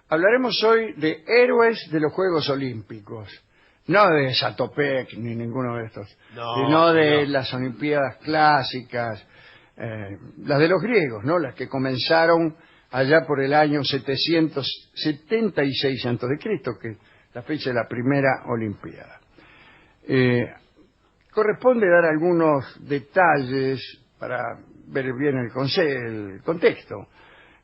Hablaremos hoy de héroes de los Juegos Olímpicos. No de Satopek ni ninguno de estos, sino de las Olimpiadas clásicas, las de los griegos, ¿no? Las que comenzaron allá por el año 776 a.C., que es la fecha de la primera Olimpiada. Corresponde dar algunos detalles para ver bien el contexto.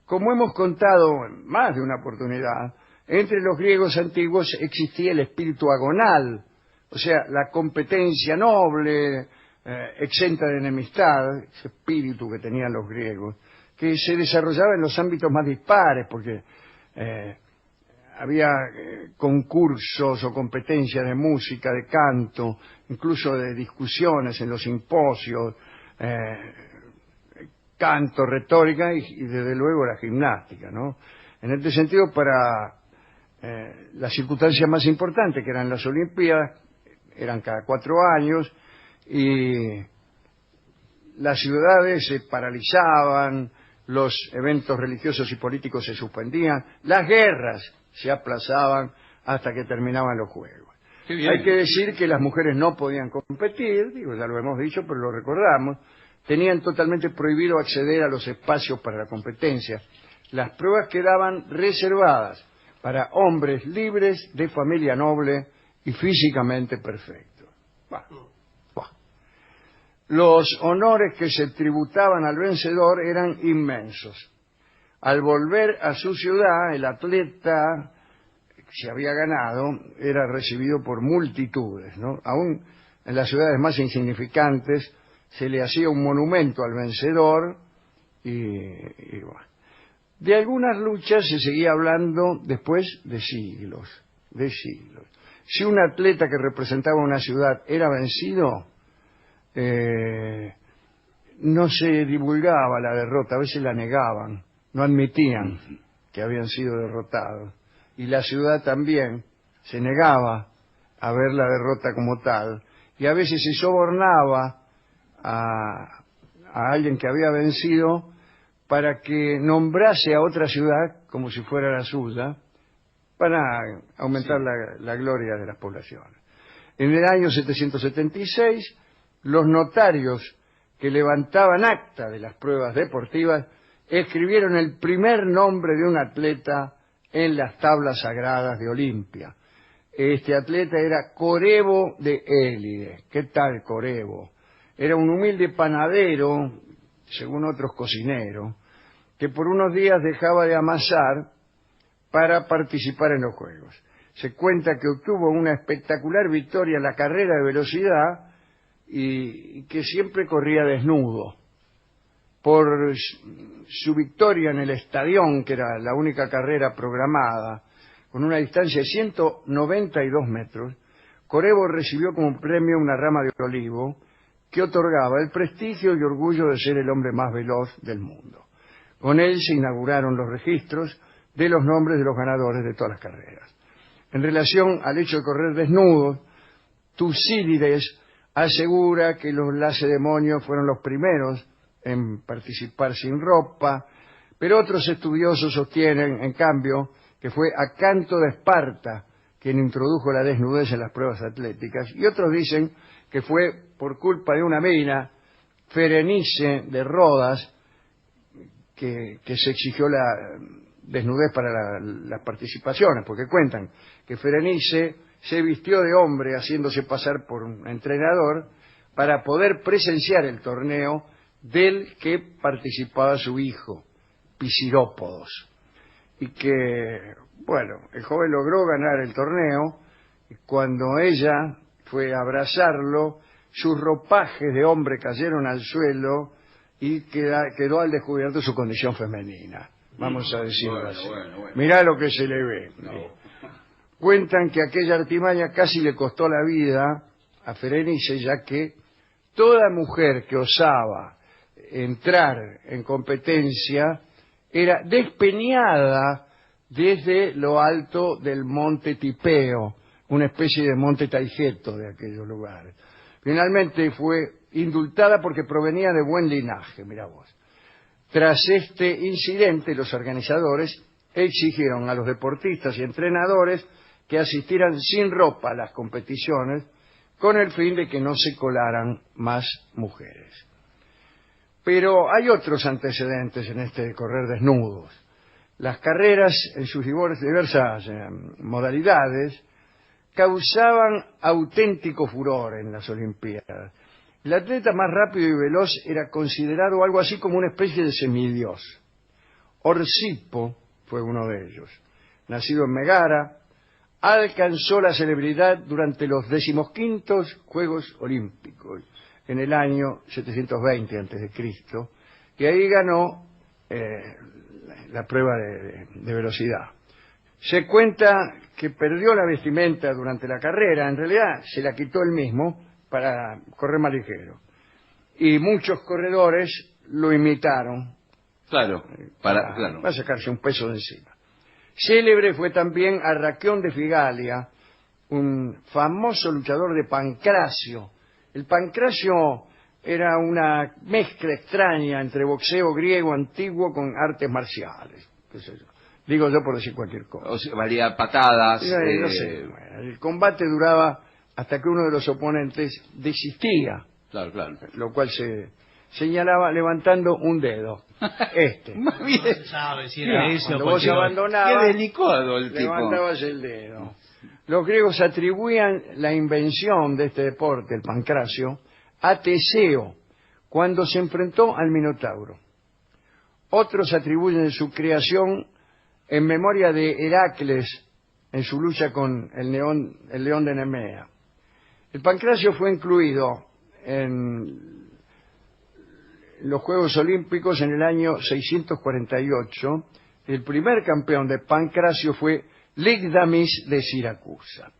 Como hemos contado en más de una oportunidad, entre los griegos antiguos existía el espíritu agonal, o sea, la competencia noble, exenta de enemistad, ese espíritu que tenían los griegos, que se desarrollaba en los ámbitos más dispares, porque había concursos o competencias de música, de canto, incluso de discusiones en los simposios, canto, retórica y desde luego la gimnástica, ¿no? En este sentido, para las circunstancias más importantes, que eran las Olimpiadas, eran cada 4 años, y las ciudades se paralizaban, los eventos religiosos y políticos se suspendían, las guerras se aplazaban hasta que terminaban los Juegos. Hay que decir que las mujeres no podían competir, digo, ya lo hemos dicho, pero lo recordamos, tenían totalmente prohibido acceder a los espacios para la competencia. Las pruebas quedaban reservadas para hombres libres, de familia noble y físicamente perfectos. Los honores que se tributaban al vencedor eran inmensos. Al volver a su ciudad, el atleta que se había ganado era recibido por multitudes, ¿no? Aún en las ciudades más insignificantes se le hacía un monumento al vencedor y bueno. De algunas luchas se seguía hablando después de siglos, Si un atleta que representaba una ciudad era vencido, no se divulgaba la derrota, a veces la negaban, no admitían que habían sido derrotados. Y la ciudad también se negaba a ver la derrota como tal, y a veces se sobornaba a alguien que había vencido para que nombrase a otra ciudad como si fuera la suya, para aumentar la gloria de las poblaciones. En el año 776, los notarios que levantaban acta de las pruebas deportivas escribieron el primer nombre de un atleta en las tablas sagradas de Olimpia. Este atleta era Corebo de Élide. ¿Qué tal Corebo? Era un humilde panadero, según otros cocineros, que por unos días dejaba de amasar para participar en los Juegos. Se cuenta que obtuvo una espectacular victoria en la carrera de velocidad y que siempre corría desnudo. Por su victoria en el Estadión, que era la única carrera programada, con una distancia de 192 metros, Corebo recibió como premio una rama de olivo que otorgaba el prestigio y orgullo de ser el hombre más veloz del mundo. Con él se inauguraron los registros de los nombres de los ganadores de todas las carreras. En relación al hecho de correr desnudos, Tucídides asegura que los lacedemonios fueron los primeros en participar sin ropa, pero otros estudiosos sostienen, en cambio, que fue Acanto de Esparta quien introdujo la desnudez en las pruebas atléticas, y otros dicen que fue por culpa de una mina, Ferenice de Rodas, que se exigió la desnudez para las participaciones, porque cuentan que Ferenice se vistió de hombre haciéndose pasar por un entrenador para poder presenciar el torneo del que participaba su hijo, Pisirópodos. Y que, bueno, el joven logró ganar el torneo, y cuando ella fue a abrazarlo, sus ropajes de hombre cayeron al suelo y quedó al descubierto su condición femenina, vamos a decirlo así. Bueno. Mirá lo que se le ve. No. Cuentan que aquella artimaña casi le costó la vida a Ferenice, ya que toda mujer que osaba entrar en competencia era despeñada desde lo alto del monte Tipeo, una especie de monte Taigeto de aquellos lugares. Finalmente fue indultada porque provenía de buen linaje, mirá vos. Tras este incidente, los organizadores exigieron a los deportistas y entrenadores que asistieran sin ropa a las competiciones con el fin de que no se colaran más mujeres. Pero hay otros antecedentes en este correr desnudos. Las carreras en sus diversas modalidades causaban auténtico furor en las Olimpiadas. El atleta más rápido y veloz era considerado algo así como una especie de semidios. Orsipo fue uno de ellos. Nacido en Megara, alcanzó la celebridad durante los 15º Juegos Olímpicos, en el año 720 a.C., que ahí ganó la prueba de velocidad. Se cuenta que perdió la vestimenta durante la carrera, en realidad se la quitó él mismo para correr más ligero. Y muchos corredores lo imitaron. Claro, para sacarse un peso de encima. Célebre fue también Arraquión de Figalia, un famoso luchador de Pancracio. El Pancracio era una mezcla extraña entre boxeo griego antiguo con artes marciales. ¿Qué sé yo? Digo yo por decir cualquier cosa. O sea, valía patadas. No sé. Bueno, el combate duraba hasta que uno de los oponentes desistía. Claro. Lo cual se señalaba levantando un dedo. Muy bien. No se sabe si era eso. Cuando vos abandonabas, Qué delicado el tipo. levantabas el dedo. Los griegos atribuían la invención de este deporte, el pancracio, a Teseo, cuando se enfrentó al Minotauro. Otros atribuyen su creación en memoria de Heracles en su lucha con el león de Nemea. El pancracio fue incluido en los Juegos Olímpicos en el año 648. El primer campeón de pancracio fue Ligdamis de Siracusa.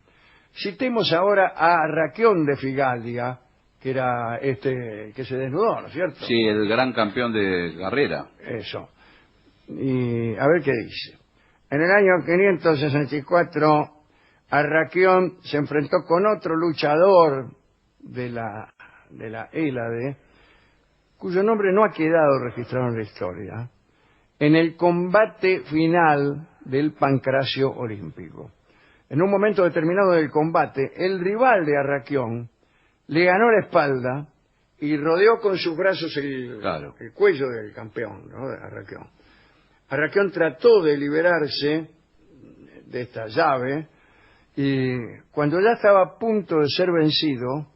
Citemos ahora a Arraquión de Figalia, que era que se desnudó, ¿no es cierto? Sí, el gran campeón de carrera. Eso. Y a ver qué dice. En el año 564, Arraquión se enfrentó con otro luchador de la Hélade, cuyo nombre no ha quedado registrado en la historia, en el combate final del pancracio olímpico. En un momento determinado del combate, el rival de Arraquión le ganó la espalda y rodeó con sus brazos el cuello del campeón, ¿no? De Arraquión. Arraquión trató de liberarse de esta llave y cuando ya estaba a punto de ser vencido,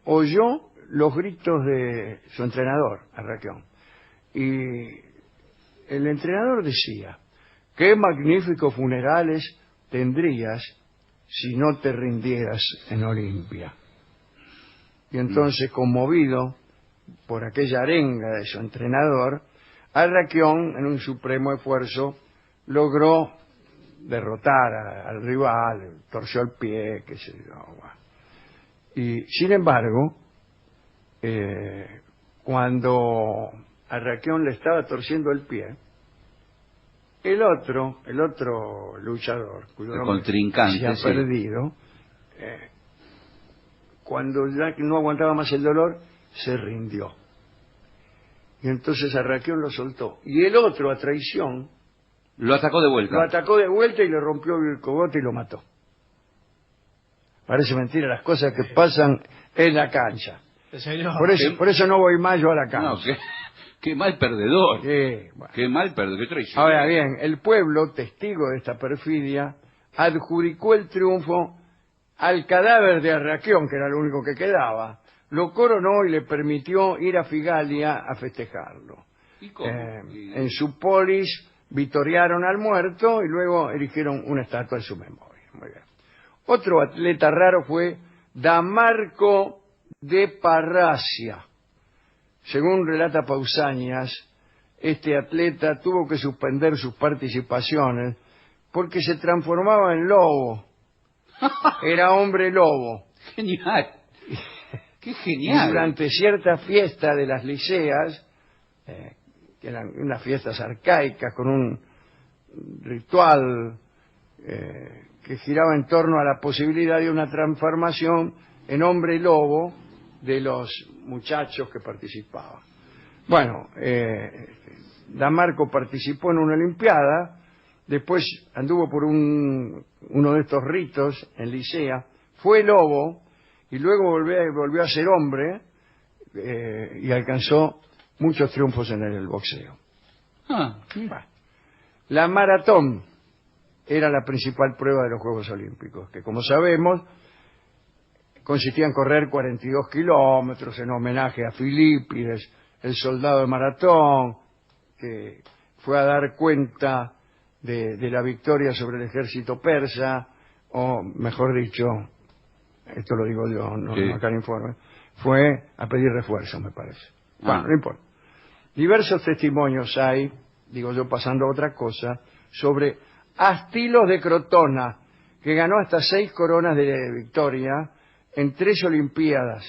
oyó los gritos de su entrenador, Arraquión. Y el entrenador decía: qué magníficos funerales tendrías si no te rindieras en Olimpia. Y entonces, conmovido por aquella arenga de su entrenador, Arraquión, en un supremo esfuerzo, logró derrotar al rival, torció el pie, qué sé yo. Y, sin embargo, cuando Arraquión le estaba torciendo el pie, el otro luchador, cuyo nombre contrincante, se ha perdido, cuando ya no aguantaba más el dolor, se rindió. Y entonces Arraquión lo soltó. Y el otro, a traición, lo atacó de vuelta. Lo atacó de vuelta y le rompió el cogote y lo mató. Parece mentira las cosas que pasan en la cancha. Por eso no voy más yo a la cancha. No, qué mal perdedor. Bueno. Qué mal perdedor, qué traición. Ahora bien, el pueblo, testigo de esta perfidia, adjudicó el triunfo al cadáver de Arraquión, que era lo único que quedaba. Lo coronó y le permitió ir a Figalia a festejarlo. ¿Y cómo? En su polis vitoriaron al muerto y luego erigieron una estatua en su memoria. Muy bien. Otro atleta raro fue Damarco de Parracia. Según relata Pausanias, este atleta tuvo que suspender sus participaciones porque se transformaba en lobo. Era hombre lobo. Genial. ¡Qué genial! Y durante cierta fiesta de las liceas, que eran unas fiestas arcaicas con un ritual que giraba en torno a la posibilidad de una transformación en hombre lobo de los muchachos que participaban. Bueno, Damarco participó en una olimpiada, después anduvo por uno de estos ritos en Licea, fue lobo y luego volvió a ser hombre y alcanzó muchos triunfos en el boxeo. Bueno, la maratón era la principal prueba de los Juegos Olímpicos, que como sabemos consistía en correr 42 kilómetros en homenaje a Filípides, el soldado de maratón, que fue a dar cuenta de la victoria sobre el ejército persa, o mejor dicho, esto lo digo yo, no acá el informe, fue a pedir refuerzos, me parece. Bueno, no importa. Diversos testimonios hay, digo yo pasando a otra cosa, sobre Astilos de Crotona, que ganó hasta 6 coronas de victoria en 3 olimpiadas.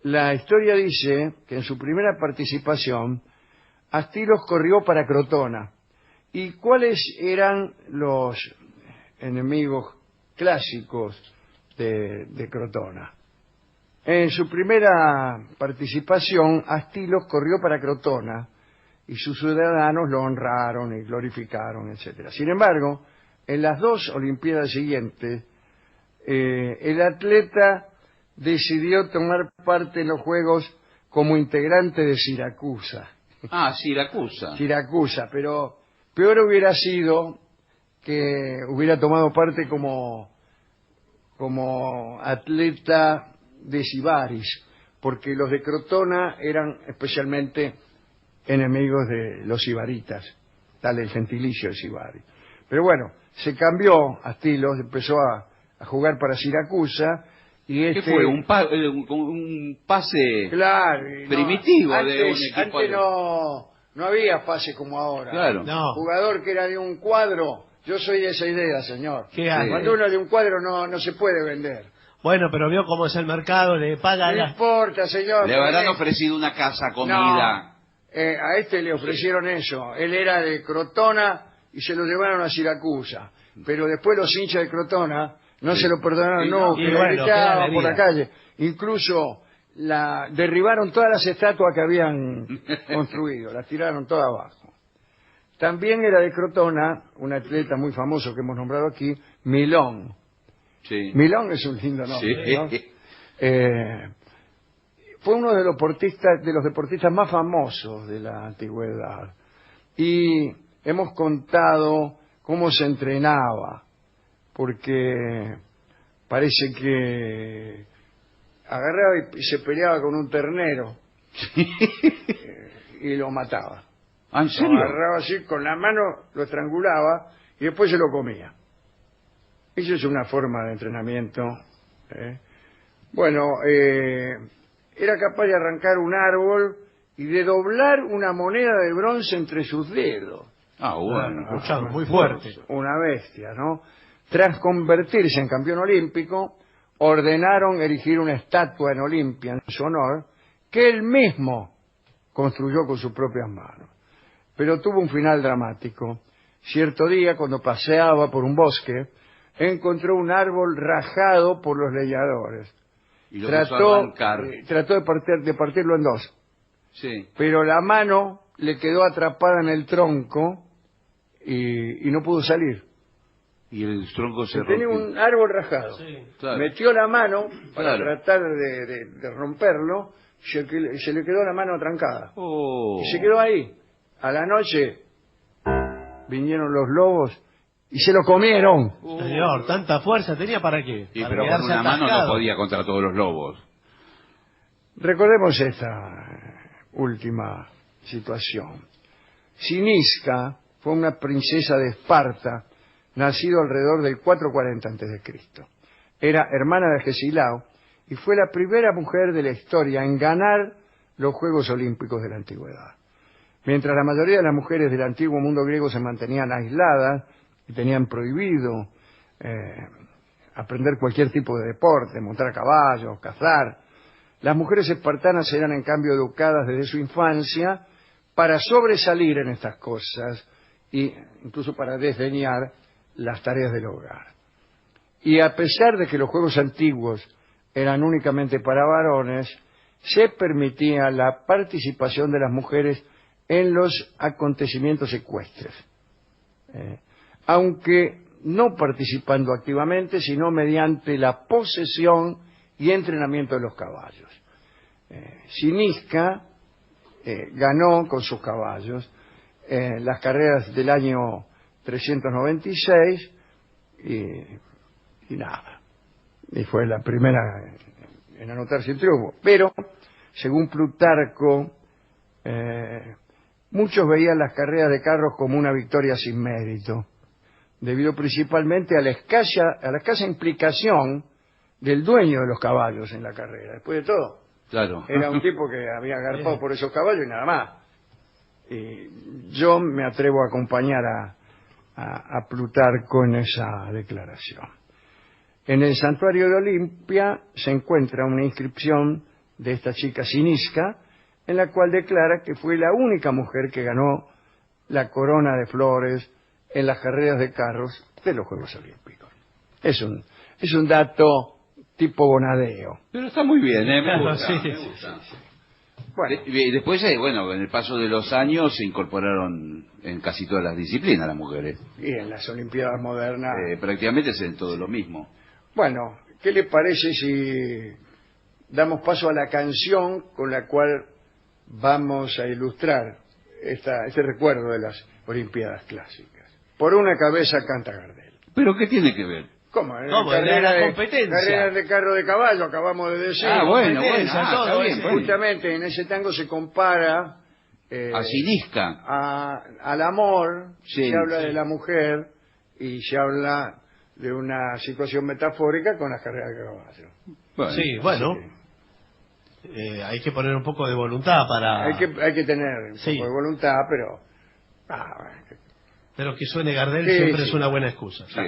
La historia dice que en su primera participación, Astilos corrió para Crotona. ¿Y cuáles eran los enemigos clásicos de Crotona? En su primera participación, Astilos corrió para Crotona y sus ciudadanos lo honraron y glorificaron, etc. Sin embargo, en las 2 olimpiadas siguientes, el atleta decidió tomar parte en los Juegos como integrante de Siracusa. Siracusa. Siracusa, pero peor hubiera sido que hubiera tomado parte como atleta de Sibaris, porque los de Crotona eran especialmente enemigos de los sibaritas, tal el gentilicio de Sibaris. Pero bueno, se cambió Astilos, empezó a jugar para Siracusa. Y ¿Qué fue? ¿Un pase claro, primitivo antes, de un equipo? Antes no había pase como ahora. Claro. No. Jugador que era de un cuadro, yo soy de esa idea, señor. ¿Qué hace? Cuando uno es de un cuadro no se puede vender. Bueno, pero vio cómo es el mercado, le paga No importa, señor. Le habrán ofrecido una casa, comida. A este le ofrecieron eso. Él era de Crotona y se lo llevaron a Siracusa. Pero después los hinchas de Crotona no se lo perdonaron, no, que lo gritaban por la calle. Incluso derribaron todas las estatuas que habían construido, las tiraron todas abajo. También era de Crotona, un atleta muy famoso que hemos nombrado aquí, Milón. Sí. Milón es un lindo nombre, Sí. ¿no? Fue uno de los deportistas más famosos de la antigüedad. Y hemos contado cómo se entrenaba, porque parece que agarraba y se peleaba con un ternero y lo mataba. ¿En Lo serio? agarraba así, con la mano lo estrangulaba y después se lo comía. Eso es una forma de entrenamiento. Bueno, era capaz de arrancar un árbol y de doblar una moneda de bronce entre sus dedos. Bueno. Escuchado, muy fuerte. Una bestia, ¿no? Tras convertirse en campeón olímpico, ordenaron erigir una estatua en Olimpia en su honor, que él mismo construyó con sus propias manos. Pero tuvo un final dramático. Cierto día, cuando paseaba por un bosque, encontró un árbol rajado por los leñadores. Y lo empezó a arrancar. Trató de partirlo en 2. Sí. Pero la mano le quedó atrapada en el tronco y no pudo salir. Y el tronco se Tenía rompió. un árbol rajado. Sí. Claro. Metió la mano para Claro. tratar de romperlo, se le quedó la mano trancada. Oh. Y se quedó ahí. A la noche vinieron los lobos y se lo comieron. Señor, tanta fuerza tenía para qué. Sí, Para pero con quedarse una mano no atascado. podía contra todos los lobos. Recordemos esta última situación. Sinisca fue una princesa de Esparta, nacido alrededor del 440 a.C. Era hermana de Agesilao y fue la primera mujer de la historia en ganar los Juegos Olímpicos de la antigüedad. Mientras la mayoría de las mujeres del antiguo mundo griego se mantenían aisladas y tenían prohibido aprender cualquier tipo de deporte, montar a caballo, cazar, las mujeres espartanas eran en cambio educadas desde su infancia para sobresalir en estas cosas e incluso para desdeñar las tareas del hogar. Y a pesar de que los juegos antiguos eran únicamente para varones, se permitía la participación de las mujeres en los acontecimientos ecuestres, aunque no participando activamente, sino mediante la posesión y entrenamiento de los caballos. Siniska ganó con sus caballos las carreras del año 396 y nada. Y fue la primera en anotarse el triunfo. Pero, según Plutarco, muchos veían las carreras de carros como una victoria sin mérito, debido principalmente a la escasa implicación del dueño de los caballos en la carrera. Después de todo, Claro. era un tipo que había agarpado por esos caballos y nada más. Y yo me atrevo a acompañar a Plutarco en esa declaración. En el santuario de Olimpia se encuentra una inscripción de esta chica Siniska, en la cual declara que fue la única mujer que ganó la corona de flores en las carreras de carros de los Juegos Olímpicos. Es un dato tipo Bonadeo. Pero está muy bien, me Claro, gusta. sí, Me sí, gusta. Bueno, Y después, bueno, en el paso de los años se incorporaron en casi todas las disciplinas las mujeres. y en las Olimpiadas modernas... Prácticamente es en todo lo mismo. Bueno, ¿qué le parece si damos paso a la canción con la cual vamos a ilustrar este recuerdo de las Olimpiadas clásicas? Por una cabeza canta Gardel. ¿Pero qué tiene que ver? ¿Cómo? ¿Cómo? La competencia. Carreras de carro de caballo, acabamos de decir. Bueno, competencia, todo está bien, eso. bueno. Justamente en ese tango se compara A Siniska. al amor, Sí, se habla sí. de la mujer y se habla de una situación metafórica con las carreras de caballo. Bueno, Sí, bueno. Hay que poner un poco de voluntad para... Hay que tener un Sí. poco de voluntad, pero... Pero que suene Gardel Sí, siempre sí. es una buena excusa. Sí.